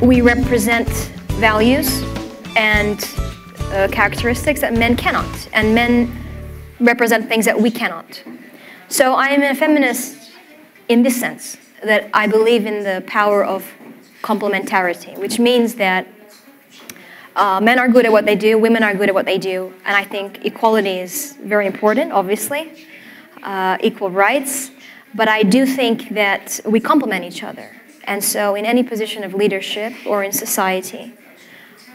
we represent values and characteristics that men cannot, and men represent things that we cannot. So I am a feminist in this sense, that I believe in the power of complementarity, which means that men are good at what they do, women are good at what they do, and I think equality is very important, obviously, equal rights, but I do think that we complement each other. And so in any position of leadership or in society,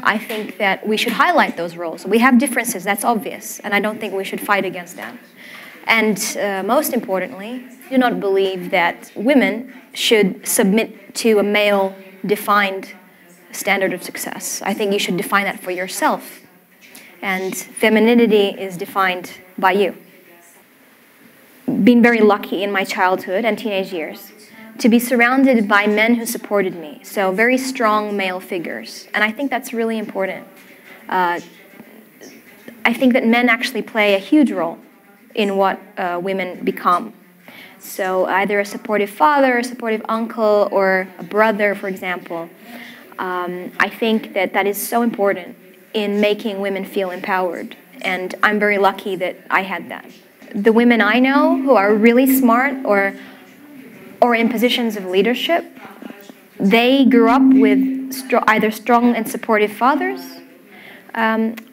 I think that we should highlight those roles. We have differences, that's obvious, and I don't think we should fight against that. And most importantly, I do not believe that women should submit to a male-defined standard of success. I think you should define that for yourself. And femininity is defined by you. Been very lucky in my childhood and teenage years to be surrounded by men who supported me, so very strong male figures. And I think that's really important. I think that men actually play a huge role in what women become. So either a supportive father, a supportive uncle, or a brother, for example. I think that that is so important in making women feel empowered. And I'm very lucky that I had that. The women I know who are really smart or in positions of leadership, they grew up with either strong and supportive fathers,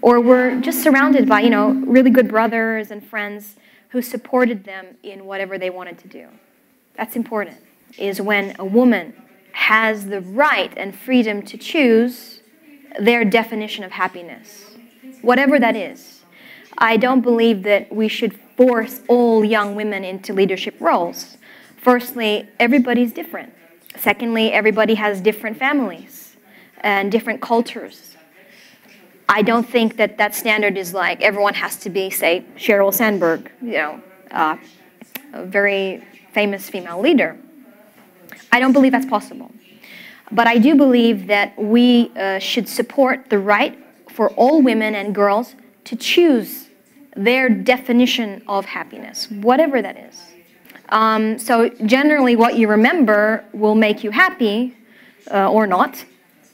or were just surrounded by, really good brothers and friends who supported them in whatever they wanted to do. That's important, is when a woman has the right and freedom to choose their definition of happiness, whatever that is. I don't believe that we should force all young women into leadership roles. Firstly, everybody's different. Secondly, everybody has different families and different cultures. I don't think that that standard is like everyone has to be, say, Sheryl Sandberg, a very famous female leader. I don't believe that's possible. But I do believe that we should support the right for all women and girls to choose their definition of happiness, whatever that is. So generally what you remember will make you happy or not.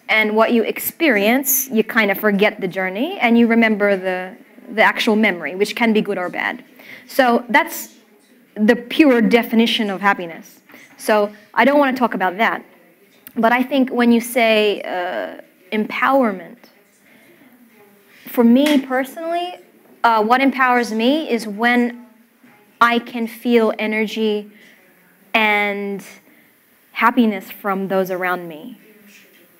And what you experience, you kind of forget the journey and you remember the actual memory, which can be good or bad. So that's the pure definition of happiness. So I don't want to talk about that. But I think when you say empowerment, for me personally, what empowers me is when I can feel energy and happiness from those around me.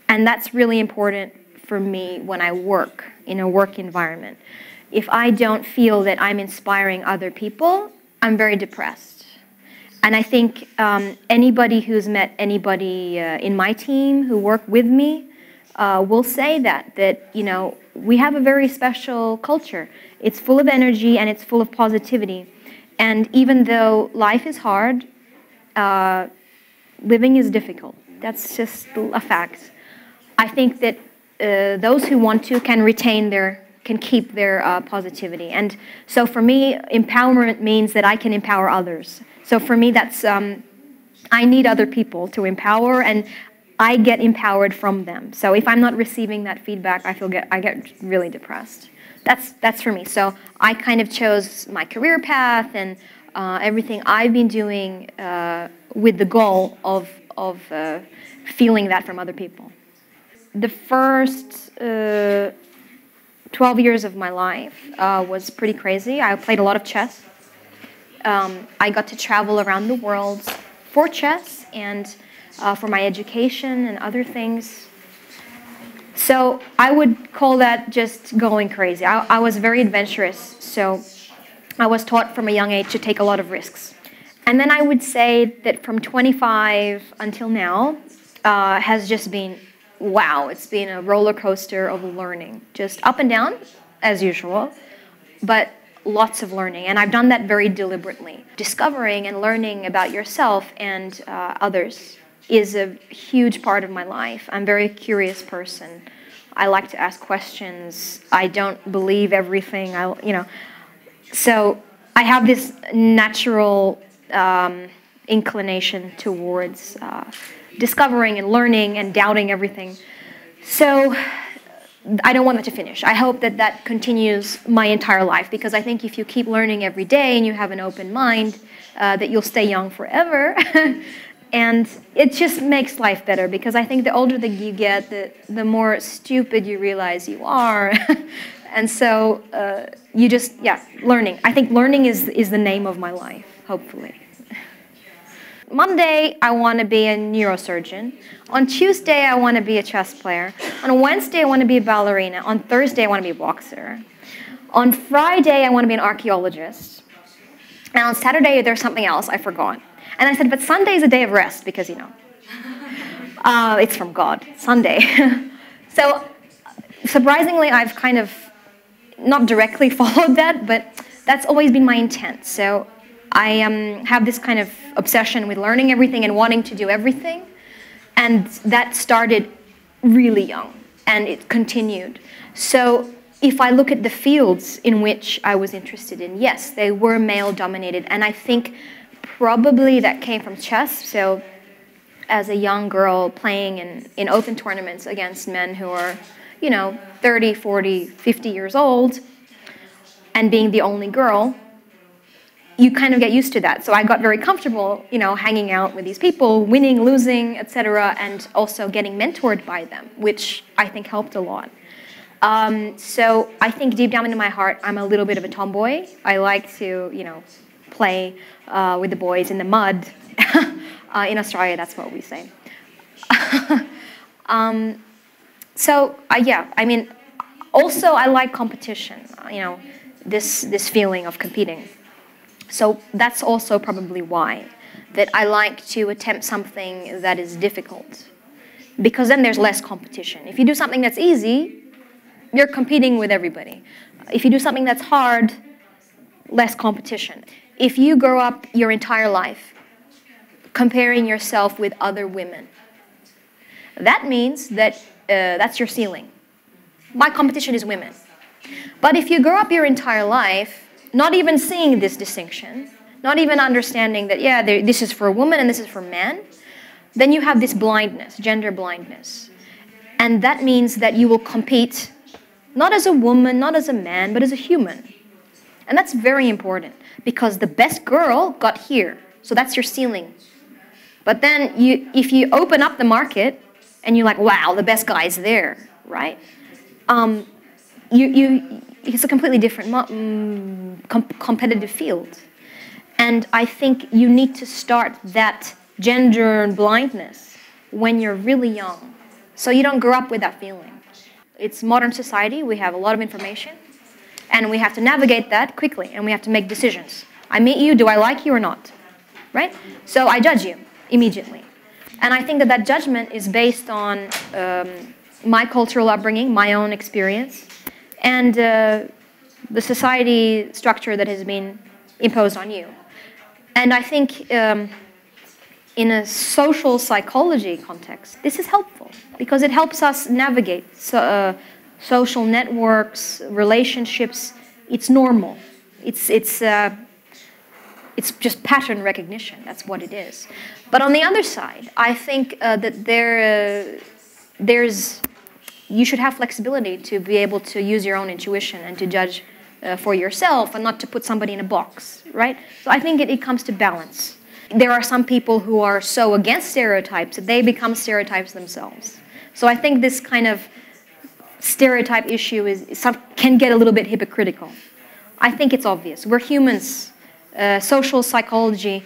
And that's really important for me when I work in a work environment. If I don't feel that I'm inspiring other people, I'm very depressed. And I think anybody who's met anybody in my team who work with me will say that we have a very special culture. It's full of energy and it's full of positivity. And even though life is hard, living is difficult. That's just a fact. I think that those who want to can keep their positivity. And so for me, empowerment means that I can empower others. So for me, that's, I need other people to empower, and I get empowered from them. So if I'm not receiving that feedback, I get really depressed. That's for me. So I kind of chose my career path and everything I've been doing with the goal of feeling that from other people. The first 12 years of my life was pretty crazy. I played a lot of chess. I got to travel around the world for chess and for my education and other things. So I would call that just going crazy. I was very adventurous, so I was taught from a young age to take a lot of risks. And then I would say that from 25 until now has just been, wow, it's been a roller coaster of learning. Just up and down, as usual, but lots of learning. And I've done that very deliberately. Discovering and learning about yourself and others is a huge part of my life. I'm a very curious person. I like to ask questions. I don't believe everything. So I have this natural inclination towards discovering and learning and doubting everything. So I don't want that to finish. I hope that that continues my entire life, because I think if you keep learning every day and you have an open mind, that you'll stay young forever. And it just makes life better, because I think the older that you get, the more stupid you realize you are. And so you just, learning. I think learning is the name of my life, hopefully. Monday, I want to be a neurosurgeon. On Tuesday, I want to be a chess player. On Wednesday, I want to be a ballerina. On Thursday, I want to be a boxer. On Friday, I want to be an archaeologist. And on Saturday, there's something else I forgot. And I said, but Sunday is a day of rest, because, it's from God, Sunday. So surprisingly, I've kind of not directly followed that, but that's always been my intent. So I have this kind of obsession with learning everything and wanting to do everything. And that started really young, and it continued. So if I look at the fields in which I was interested in, yes, they were male-dominated. And I think probably that came from chess. So as a young girl playing in open tournaments against men who are, 30, 40, 50 years old, and being the only girl, you kind of get used to that. So I got very comfortable, hanging out with these people, winning, losing, etc., and also getting mentored by them, which I think helped a lot. So I think deep down into my heart, I'm a little bit of a tomboy. I like to, play with the boys in the mud. In Australia, that's what we say. Also I like competition, this feeling of competing. So that's also probably why, that I like to attempt something that is difficult, because then there's less competition. If you do something that's easy, you're competing with everybody. If you do something that's hard, less competition. If you grow up your entire life comparing yourself with other women, that means that that's your ceiling. My competition is women. But if you grow up your entire life not even seeing this distinction, not even understanding that, this is for a woman and this is for men, then you have this blindness, gender blindness. And that means that you will compete not as a woman, not as a man, but as a human. And that's very important, because the best girl got here. So that's your ceiling. But then if you open up the market and you're like, wow, the best guy's there, right? It's a completely different competitive field. And I think you need to start that gender blindness when you're really young, so you don't grow up with that feeling. It's modern society. We have a lot of information, and we have to navigate that quickly, and we have to make decisions. I meet you, do I like you or not? Right? So I judge you immediately. And I think that judgment is based on my cultural upbringing, my own experience, and the society structure that has been imposed on you. And I think in a social psychology context, this is helpful, because it helps us navigate social networks, relationships. It's normal. It's just pattern recognition. That's what it is. But on the other side, I think that you should have flexibility to be able to use your own intuition and to judge for yourself, and not to put somebody in a box, right? So I think it comes to balance. There are some people who are so against stereotypes that they become stereotypes themselves. So I think this kind of stereotype issue can get a little bit hypocritical. I think it's obvious. We're humans. Social psychology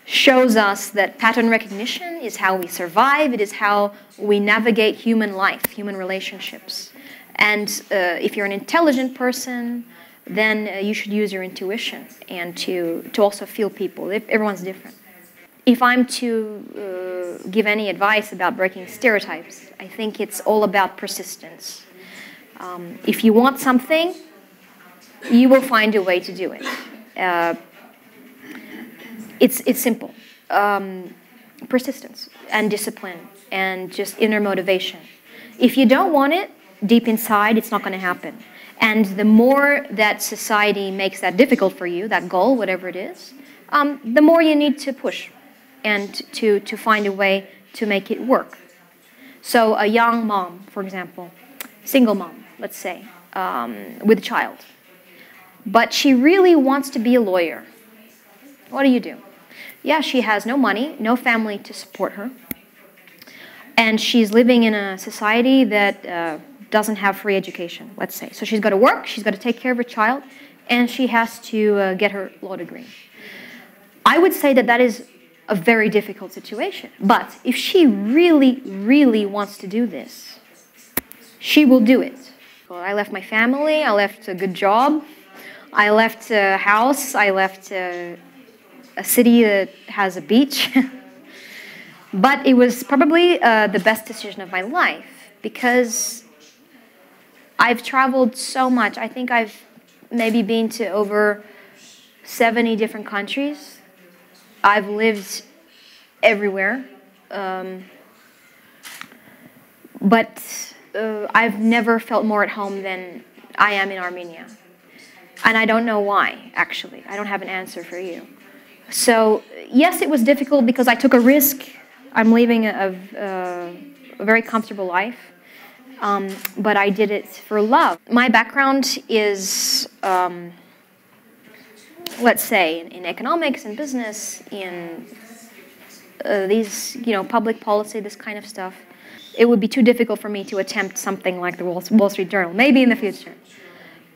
shows us that pattern recognition is how we survive. It is how we navigate human life, human relationships. And if you're an intelligent person, then you should use your intuition and to also feel people. Everyone's different. If I'm to give any advice about breaking stereotypes, I think it's all about persistence. If you want something, you will find a way to do it. It's simple. Persistence and discipline and just inner motivation. If you don't want it, deep inside, it's not going to happen. And the more that society makes that difficult for you, that goal, whatever it is, the more you need to push and to find a way to make it work. So a young mom, for example, single mom, let's say, with a child, but she really wants to be a lawyer. What do? Yeah, she has no money, no family to support her, and she's living in a society that doesn't have free education, let's say. So she's got to work, she's got to take care of her child, and she has to get her law degree. I would say that that is a very difficult situation. But if she really, really wants to do this, she will do it. Well, I left my family, I left a good job, I left a house, I left a city that has a beach. But it was probably the best decision of my life because I've traveled so much. I think I've maybe been to over 70 different countries. I've lived everywhere. But I've never felt more at home than I am in Armenia. And I don't know why, actually. I don't have an answer for you. So, yes, it was difficult because I took a risk. I'm living a very comfortable life. But I did it for love. My background is, let's say, in economics and business, in these, public policy, this kind of stuff. It would be too difficult for me to attempt something like the Wall Street Journal, maybe in the future.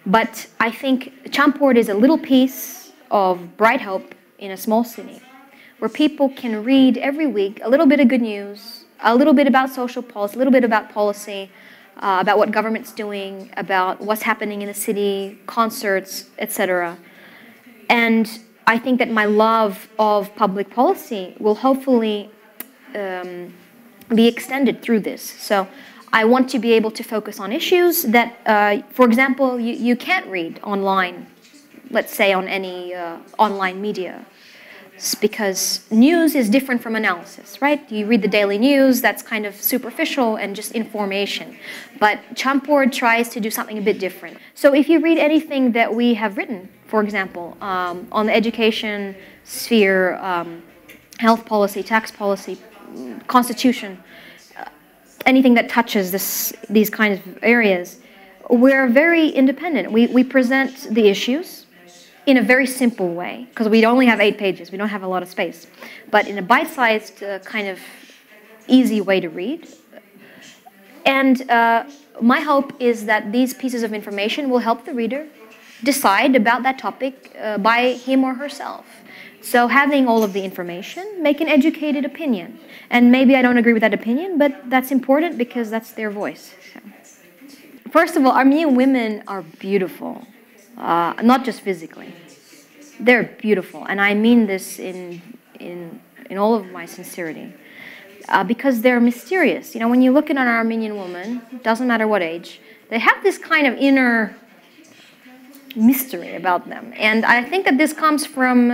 But I think Champord is a little piece of bright hope in a small city, where people can read every week a little bit of good news, a little bit about social policy, a little bit about policy, about what government's doing, about what's happening in the city, concerts, etc. And I think that my love of public policy will hopefully be extended through this. So I want to be able to focus on issues that, for example, you can't read online, let's say on any online media. It's because news is different from analysis, right? You read the daily news, that's kind of superficial and just information. But Champord tries to do something a bit different. So if you read anything that we have written, for example, on the education sphere, health policy, tax policy, constitution, anything that touches these kinds of areas, we're very independent. We present the issues in a very simple way, because we only have 8 pages, we don't have a lot of space, but in a bite-sized kind of easy way to read. And my hope is that these pieces of information will help the reader decide about that topic by him or herself. So having all of the information, make an educated opinion. And maybe I don't agree with that opinion, but that's important because that's their voice. So. First of all, Armenian women are beautiful. Not just physically. They're beautiful, and I mean this in all of my sincerity, because they're mysterious. When you look at an Armenian woman, doesn't matter what age, they have this kind of inner mystery about them, and I think that this comes from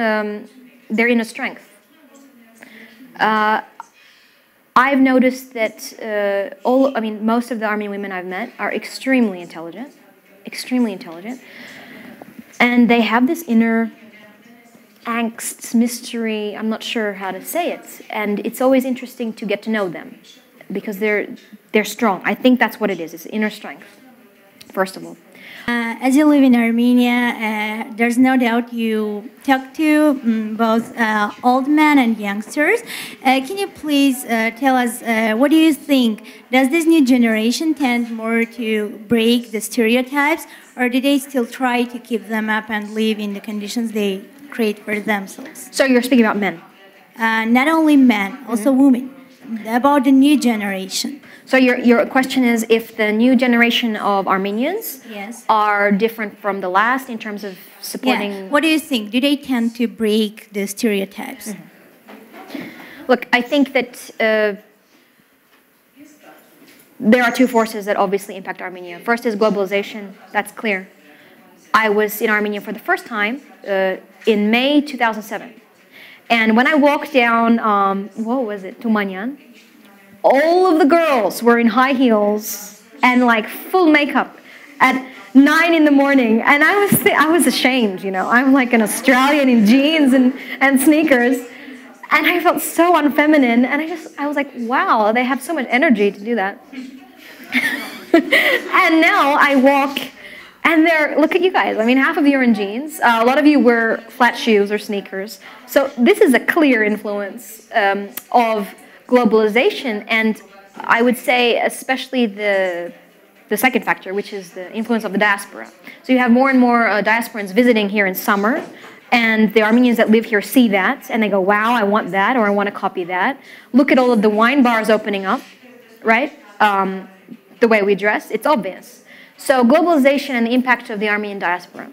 their inner strength. I've noticed that most of the Armenian women I've met are extremely intelligent. And they have this inner angst, mystery, I'm not sure how to say it. And it's always interesting to get to know them because they're strong. I think that's what it is. It's inner strength, first of all. As you live in Armenia, there's no doubt you talk to both old men and youngsters. Can you please tell us, what do you think? Does this new generation tend more to break the stereotypes, or do they still try to keep them up and live in the conditions they create for themselves? So you're speaking about men? Not only men, also women. About the new generation. So your question is if the new generation of Armenians are different from the last in terms of supporting... Yeah. What do you think? Do they tend to break the stereotypes? Look, I think that there are 2 forces that obviously impact Armenia. First is globalization, that's clear. I was in Armenia for the first time in May 2007. And when I walked down, Tumanyan, all of the girls were in high heels and like full makeup at 9 in the morning. And I was ashamed, I'm like an Australian in jeans and sneakers. And I felt so unfeminine, and I was like, wow, they have so much energy to do that. And now I walk, and look at you guys. I mean, half of you are in jeans. A lot of you wear flat shoes or sneakers. So this is a clear influence of globalization, and I would say especially the second factor, which is the influence of the diaspora. So you have more and more diasporans visiting here in summer, and the Armenians that live here see that, and they go, wow, I want that, or I want to copy that. Look at all of the wine bars opening up, right? The way we dress, it's obvious. So globalization and the impact of the Armenian diaspora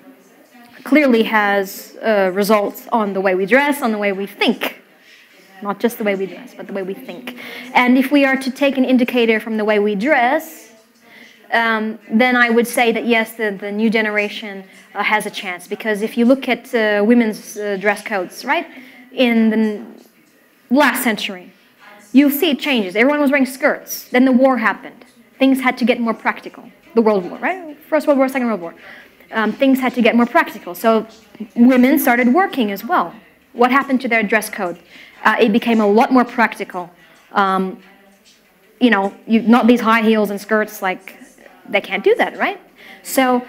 clearly has results on the way we dress, on the way we think. Not just the way we dress, but the way we think. And if we are to take an indicator from the way we dress, then I would say that yes, the new generation has a chance. Because if you look at women's dress codes, right, in the last century, you'll see it changes. Everyone was wearing skirts. Then the war happened. Things had to get more practical. The World War, right? First World War, Second World War. Things had to get more practical. So women started working as well. What happened to their dress code? It became a lot more practical. You know, not these high heels and skirts, like, they can't do that, right? So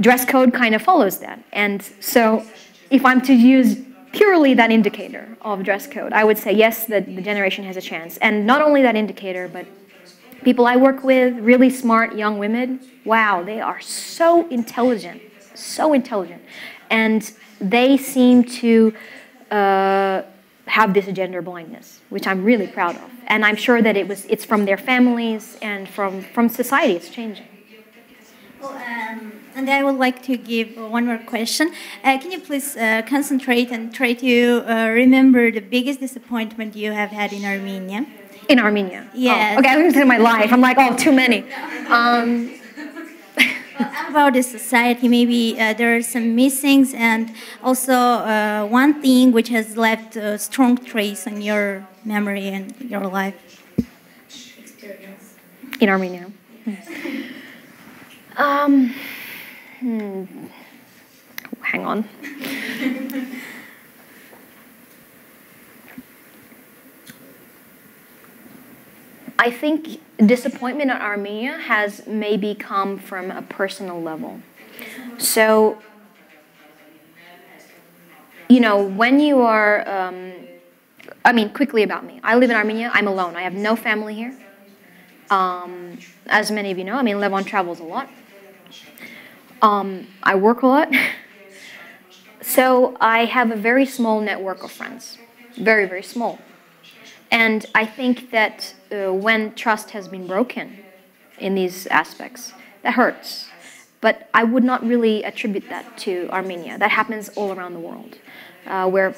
dress code kind of follows that. And so if I'm to use purely that indicator of dress code, I would say yes, the generation has a chance. And not only that indicator, but people I work with, really smart young women, wow, they are so intelligent. And they seem to have this gender blindness, which I'm really proud of. And I'm sure that it's from their families and from society. It's changing. Well, and I would like to give one more question. Can you please concentrate and try to remember the biggest disappointment you have had in Armenia? In Armenia? Yes. Oh, okay, I was going to say my life. I'm like, oh, too many. How about the society? Maybe there are some missings, and also one thing which has left a strong trace on your memory and your life experience. In Armenia. Hang on. I think disappointment in Armenia has maybe come from a personal level. So, you know, when you are, quickly about me. I live in Armenia. I'm alone. I have no family here. As many of you know, Levon travels a lot. I work a lot. So I have a very small network of friends. Very, very small. And I think that when trust has been broken in these aspects, that hurts. But I would not really attribute that to Armenia. That happens all around the world, where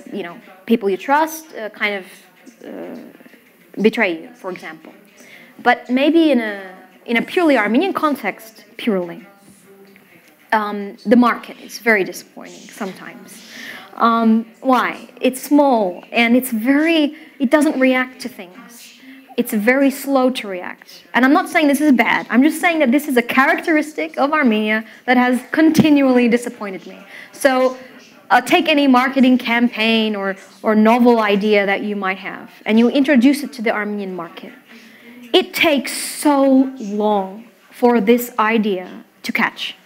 people you trust kind of betray you, for example. But maybe in a purely Armenian context, the market is very disappointing sometimes. Why? It's small and it doesn't react to things. It's very slow to react. And I'm not saying this is bad. I'm just saying that this is a characteristic of Armenia that has continually disappointed me. So take any marketing campaign or novel idea that you might have, and you introduce it to the Armenian market. It takes so long for this idea to catch.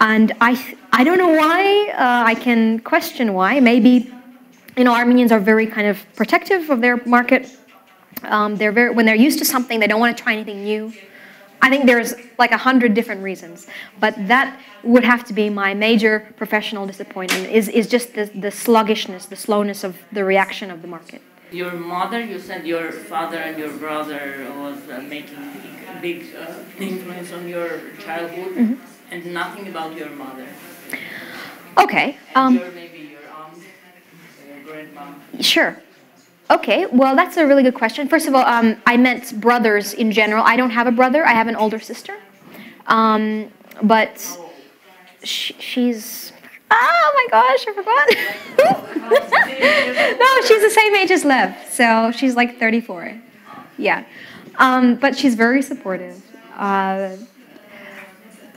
And I don't know why. I can question why. Maybe, Armenians are very kind of protective of their market. When they're used to something, they don't want to try anything new. I think there's like 100 different reasons, but that would have to be my major professional disappointment. Is just the sluggishness, the slowness of the reaction of the market. Your mother, you said your father and your brother was making big influence on your childhood. Mm-hmm. And nothing about your mother. Okay. And maybe your aunt, your grandma. Sure. Okay. Well, that's a really good question. First of all, I meant brothers in general. I don't have a brother. I have an older sister. But she's. Oh my gosh! I forgot. No, she's the same age as Lev. So she's like 34. Yeah. But she's very supportive.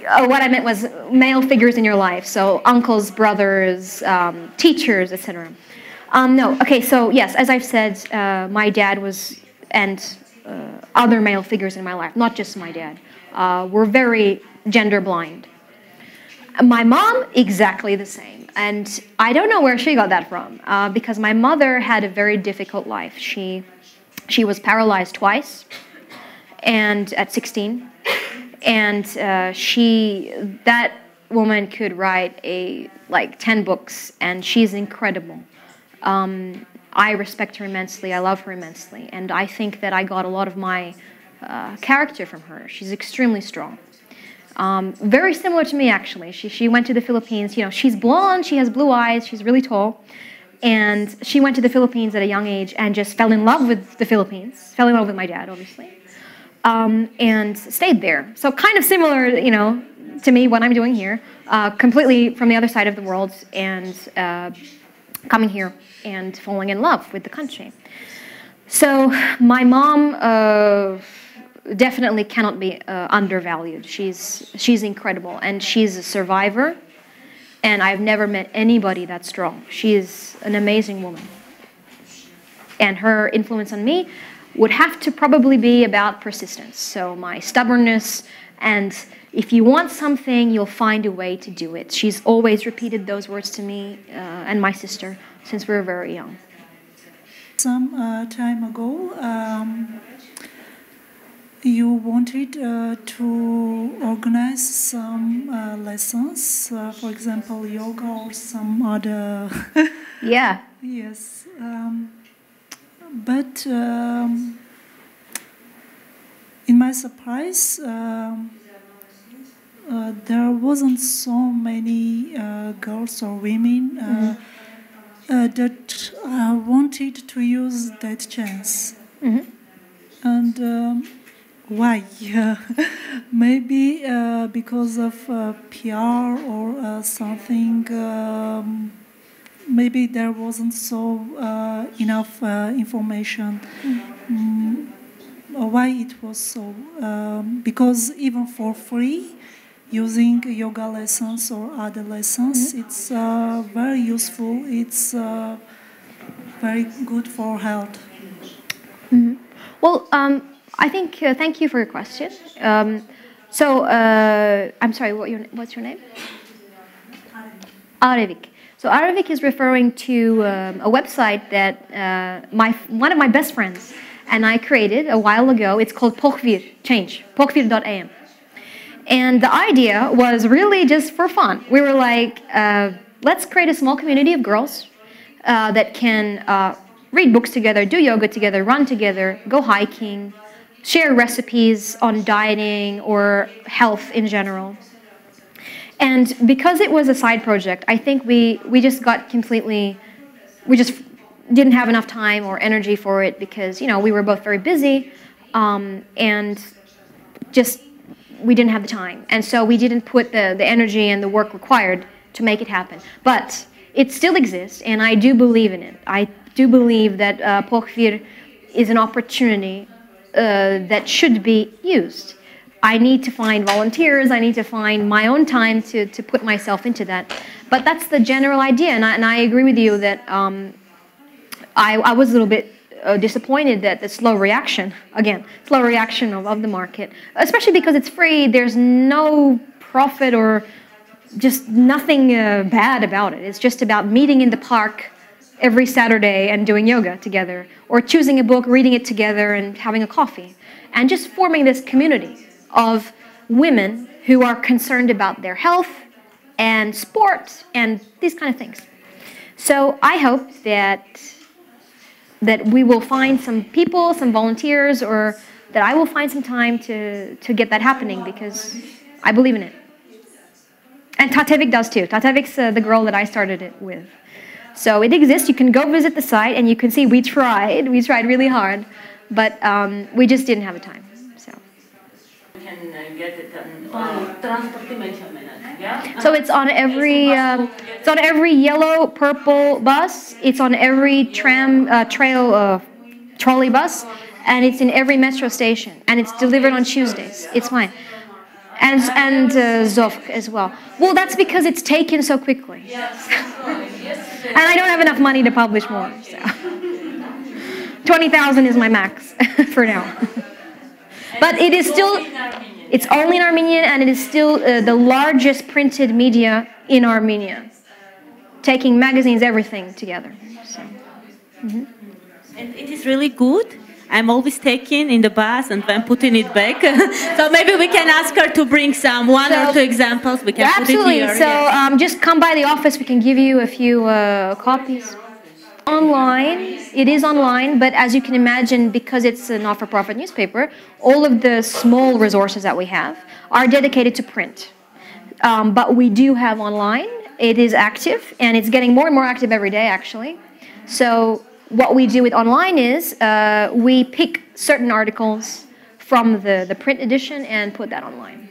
What I meant was male figures in your life, so uncles, brothers, teachers, etc. No. Okay. So yes, as I've said, my dad was, and other male figures in my life, not just my dad, were very gender blind. My mom, exactly the same. And I don't know where she got that from, because my mother had a very difficult life. She was paralyzed twice, and at 16, and that woman could write like 10 books, and she's incredible. I respect her immensely. I love her immensely, and I think that I got a lot of my character from her. She's extremely strong. Very similar to me, actually. She went to the Philippines. You know, she's blonde, she has blue eyes, she's really tall. And she went to the Philippines at a young age and just fell in love with the Philippines. Fell in love with my dad, obviously. And stayed there. So kind of similar, you know, to me, what I'm doing here. Completely from the other side of the world, and coming here and falling in love with the country. So my mom definitely cannot be undervalued. She's incredible, and she's a survivor, and I've never met anybody that strong. She is an amazing woman, and her influence on me would have to probably be about persistence. So my stubbornness, and if you want something, you'll find a way to do it. She's always repeated those words to me and my sister since we were very young. Some time ago, you wanted to organize some lessons, for example, yoga or some other. Yeah. Yes. But in my surprise, there wasn't so many girls or women that wanted to use that chance. Mm-hmm. And why? Maybe because of PR or something. Maybe there wasn't so enough information. Why it was so? Because even for free, using yoga lessons or other lessons, it's very useful. It's very good for health. Mm-hmm. Well, I think, thank you for your question. So, I'm sorry, what's your name? Arevik. So Arevik is referring to a website that one of my best friends and I created a while ago. It's called pokvir.am. And the idea was really just for fun. We were like, let's create a small community of girls that can read books together, do yoga together, run together, go hiking, share recipes on dieting or health in general. And because it was a side project, I think we just got completely, we just didn't have enough time or energy for it because, you know, we were both very busy and just, we didn't have the time. And so we didn't put the energy and the work required to make it happen. But it still exists, and I do believe in it. I do believe that Pokvir is an opportunity that should be used. I need to find volunteers, I need to find my own time to put myself into that. But that's the general idea, and I agree with you that I was a little bit disappointed that the slow reaction of the market, especially because it's free, there's no profit or just nothing bad about it. It's just about meeting in the park every Saturday and doing yoga together, or choosing a book, reading it together and having a coffee, and just forming this community of women who are concerned about their health and sport and these kind of things. So I hope that we will find some people, some volunteers, or that I will find some time to get that happening because I believe in it. And Tatevik does too. Tatevik's the girl that I started it with. So it exists. You can go visit the site and you can see we tried really hard, but we just didn't have the time. Get it on yeah? So it's on every yellow, purple bus. It's on every trolley bus, and it's in every metro station. And it's delivered on Tuesdays. It's fine. And Zovk as well. Well, that's because it's taken so quickly. Yes. And I don't have enough money to publish more. So. 20,000 is my max for now. But it is still, it's only in Armenian, and it is still the largest printed media in Armenia, taking magazines, everything together. So, And it is really good. I'm always taking in the bus and then putting it back. So maybe we can ask her to bring some one or two examples. We can absolutely. Put it here. So just come by the office. We can give you a few copies. Online, it is online, but as you can imagine, because it's a not-for-profit newspaper, all of the small resources that we have are dedicated to print. But we do have online. It is active, and it's getting more and more active every day, actually. So what we do with online is we pick certain articles from the print edition and put that online.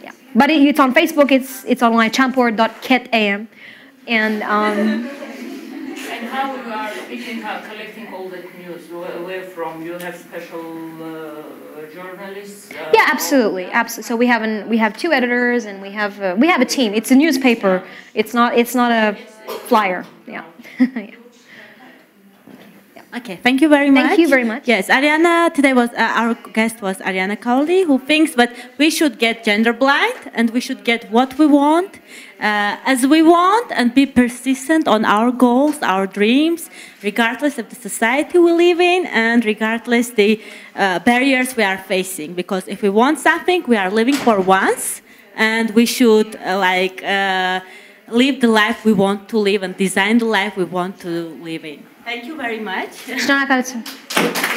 Yeah, but it's on Facebook. It's online. Champord.ket.am, and how you are collecting all that news? Where from? You have special journalists? Yeah, absolutely, absolutely. So we have two editors, and we have a team. It's a newspaper. It's not a flyer. Yeah. Yeah. Okay, thank you very much. Thank you very much. Yes, Arianna, today was our guest was Arianne Caoili, who thinks that we should get gender blind and we should get what we want as we want and be persistent on our goals, our dreams, regardless of the society we live in and regardless the barriers we are facing. Because if we want something, we are living for once, and we should live the life we want to live and design the life we want to live in. Thank you very much. Շնորհակալություն.